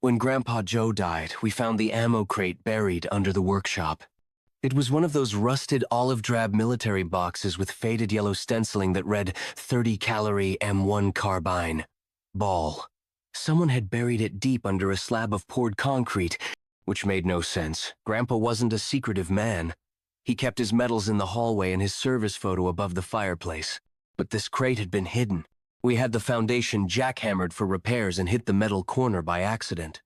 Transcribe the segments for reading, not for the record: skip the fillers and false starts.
When Grandpa Joe died, we found the ammo crate buried under the workshop. It was one of those rusted olive-drab military boxes with faded yellow stenciling that read 30-calorie M1 carbine. Ball. Someone had buried it deep under a slab of poured concrete, which made no sense. Grandpa wasn't a secretive man. He kept his medals in the hallway and his service photo above the fireplace. But this crate had been hidden. We had the foundation jackhammered for repairs and hit the metal corner by accident.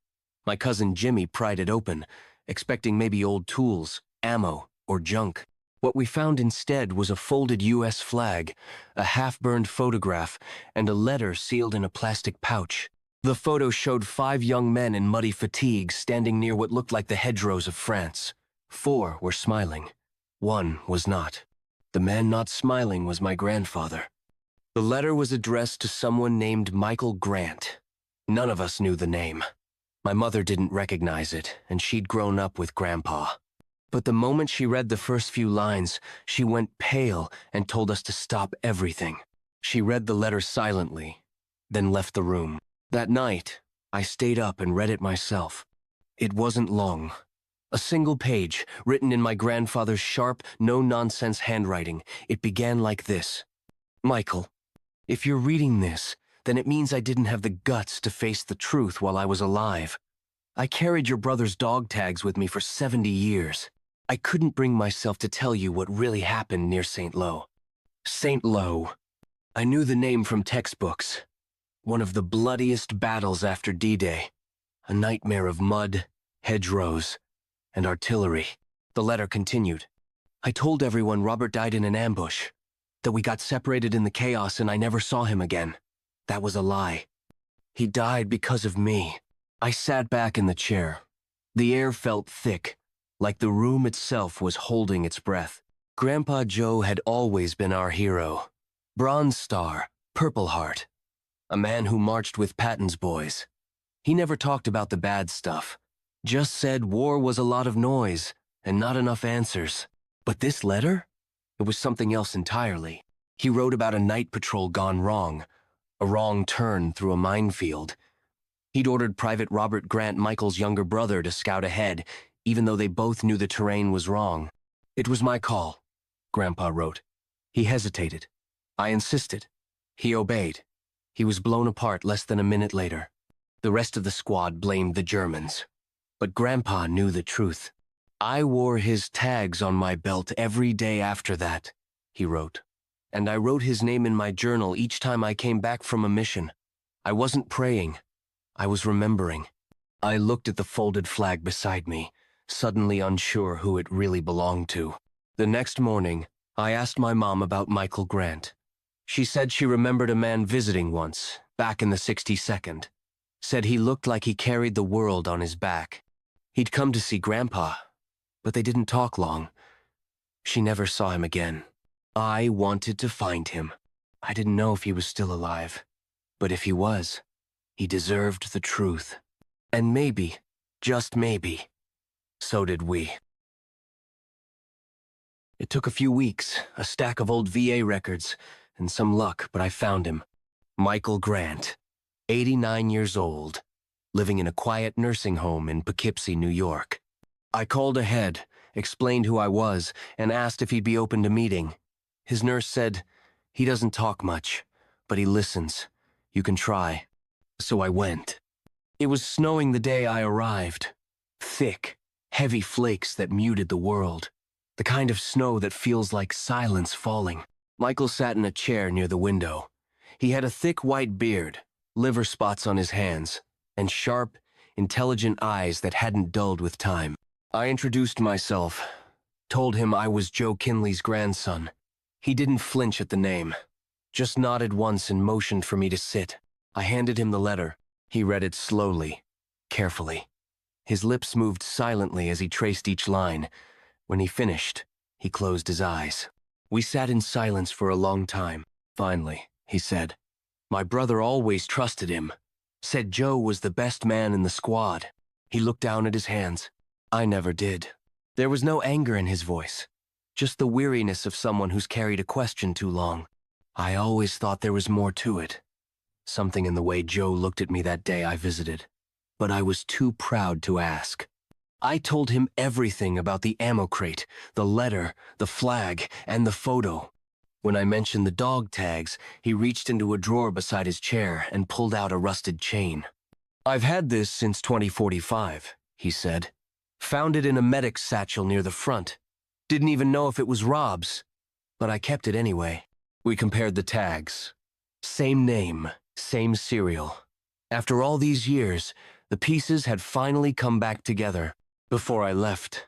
My cousin Jimmy pried it open, expecting maybe old tools, ammo, or junk. What we found instead was a folded U.S. flag, a half-burned photograph, and a letter sealed in a plastic pouch. The photo showed 5 young men in muddy fatigues standing near what looked like the hedgerows of France. 4 were smiling. 1 was not. The man not smiling was my grandfather. The letter was addressed to someone named Michael Grant. None of us knew the name. My mother didn't recognize it, and she'd grown up with Grandpa. But the moment she read the first few lines, she went pale and told us to stop everything. She read the letter silently, then left the room. That night, I stayed up and read it myself. It wasn't long. A single page, written in my grandfather's sharp, no-nonsense handwriting. It began like this. Michael, if you're reading this, then it means I didn't have the guts to face the truth while I was alive. I carried your brother's dog tags with me for 70 years. I couldn't bring myself to tell you what really happened near St. Lo. St. Lo. I knew the name from textbooks. One of the bloodiest battles after D-Day. A nightmare of mud, hedgerows, and artillery. The letter continued. I told everyone Robert died in an ambush, that we got separated in the chaos and I never saw him again. That was a lie. He died because of me. I sat back in the chair. The air felt thick, like the room itself was holding its breath. Grandpa Joe had always been our hero. Bronze Star, Purple Heart. A man who marched with Patton's boys. He never talked about the bad stuff. Just said war was a lot of noise and not enough answers. But this letter? It was something else entirely. He wrote about a night patrol gone wrong, a wrong turn through a minefield. He'd ordered Private Robert Grant, Michael's younger brother, to scout ahead, even though they both knew the terrain was wrong. It was my call, Grandpa wrote. He hesitated. I insisted. He obeyed. He was blown apart less than a minute later. The rest of the squad blamed the Germans. But Grandpa knew the truth. I wore his tags on my belt every day after that, he wrote. And I wrote his name in my journal each time I came back from a mission. I wasn't praying. I was remembering. I looked at the folded flag beside me, suddenly unsure who it really belonged to. The next morning, I asked my mom about Michael Grant. She said she remembered a man visiting once, back in the 62nd. Said he looked like he carried the world on his back. He'd come to see Grandpa, but they didn't talk long. She never saw him again. I wanted to find him. I didn't know if he was still alive, but if he was, he deserved the truth. And maybe, just maybe, so did we. It took a few weeks, a stack of old VA records, and some luck, but I found him. Michael Grant, 89 years old, living in a quiet nursing home in Poughkeepsie, New York. I called ahead, explained who I was, and asked if he'd be open to meeting. His nurse said, he doesn't talk much, but he listens. You can try. So I went. It was snowing the day I arrived. Thick, heavy flakes that muted the world. The kind of snow that feels like silence falling. Michael sat in a chair near the window. He had a thick white beard, liver spots on his hands, and sharp, intelligent eyes that hadn't dulled with time. I introduced myself, told him I was Joe Kinley's grandson. He didn't flinch at the name, just nodded once and motioned for me to sit. I handed him the letter. He read it slowly, carefully. His lips moved silently as he traced each line. When he finished, he closed his eyes. We sat in silence for a long time. Finally, he said, my brother always trusted him. Said Joe was the best man in the squad. He looked down at his hands. I never did. There was no anger in his voice, just the weariness of someone who's carried a question too long. I always thought there was more to it. Something in the way Joe looked at me that day I visited. but I was too proud to ask. I told him everything about the ammo crate, the letter, the flag, and the photo. When I mentioned the dog tags, he reached into a drawer beside his chair and pulled out a rusted chain. "I've had this since 2045, he said. "Found it in a medic's satchel near the front. Didn't even know if it was Rob's, but I kept it anyway." We compared the tags. Same name, same serial. After all these years, the pieces had finally come back together. Before I left,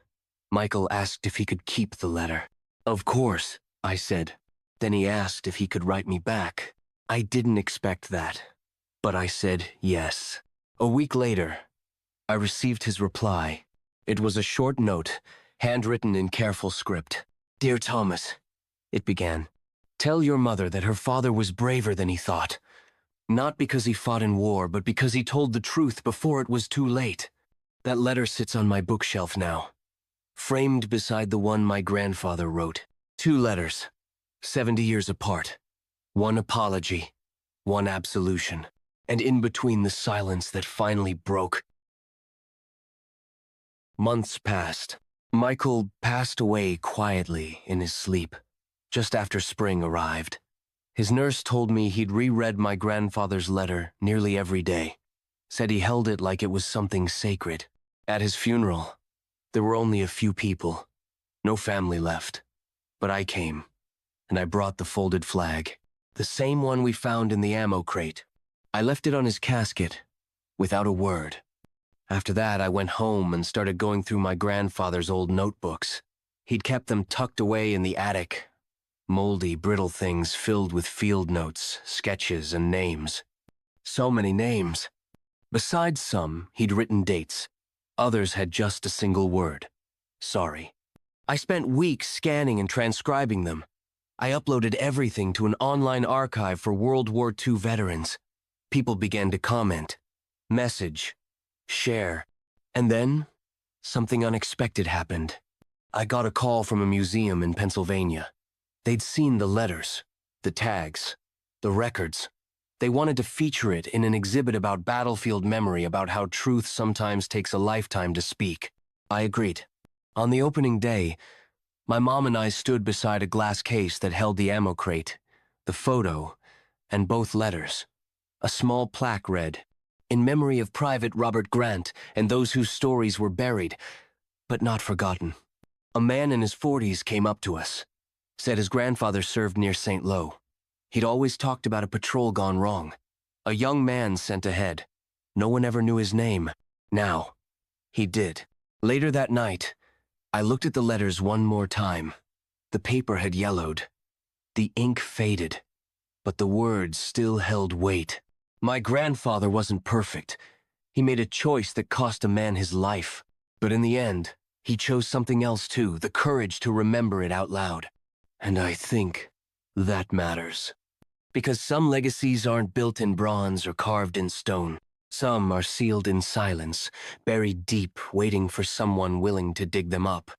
Michael asked if he could keep the letter. "Of course," I said. Then he asked if he could write me back. I didn't expect that, but I said yes. A week later, I received his reply. It was a short note, handwritten in careful script. "Dear Thomas," it began, "tell your mother that her father was braver than he thought. Not because he fought in war, but because he told the truth before it was too late. That letter sits on my bookshelf now, framed beside the one my grandfather wrote. 2 letters, 70 years apart. One apology, one absolution, and in between the silence that finally broke." Months passed. Michael passed away quietly in his sleep, just after spring arrived. His nurse told me he'd reread my grandfather's letter nearly every day, said he held it like it was something sacred. At his funeral, there were only a few people, no family left, but I came, and I brought the folded flag, the same one we found in the ammo crate. I left it on his casket, without a word. After that, I went home and started going through my grandfather's old notebooks. He'd kept them tucked away in the attic, moldy, brittle things filled with field notes, sketches, and names. So many names. Besides some, he'd written dates. Others had just a single word: sorry. I spent weeks scanning and transcribing them. I uploaded everything to an online archive for World War II veterans. People began to comment, message, share, and then something unexpected happened. I got a call from a museum in Pennsylvania. They'd seen the letters, the tags, the records. They wanted to feature it in an exhibit about battlefield memory, about how truth sometimes takes a lifetime to speak. I agreed. On the opening day, my mom and I stood beside a glass case that held the ammo crate, the photo, and both letters. A small plaque read, "In memory of Private Robert Grant and those whose stories were buried, but not forgotten." A man in his 40s came up to us, said his grandfather served near St. Lo. He'd always talked about a patrol gone wrong. A young man sent ahead. No one ever knew his name. Now, he did. Later that night, I looked at the letters one more time. The paper had yellowed. The ink faded, but the words still held weight. My grandfather wasn't perfect. He made a choice that cost a man his life. But in the end, he chose something else too, the courage to remember it out loud. And I think that matters. Because some legacies aren't built in bronze or carved in stone. Some are sealed in silence, buried deep, waiting for someone willing to dig them up.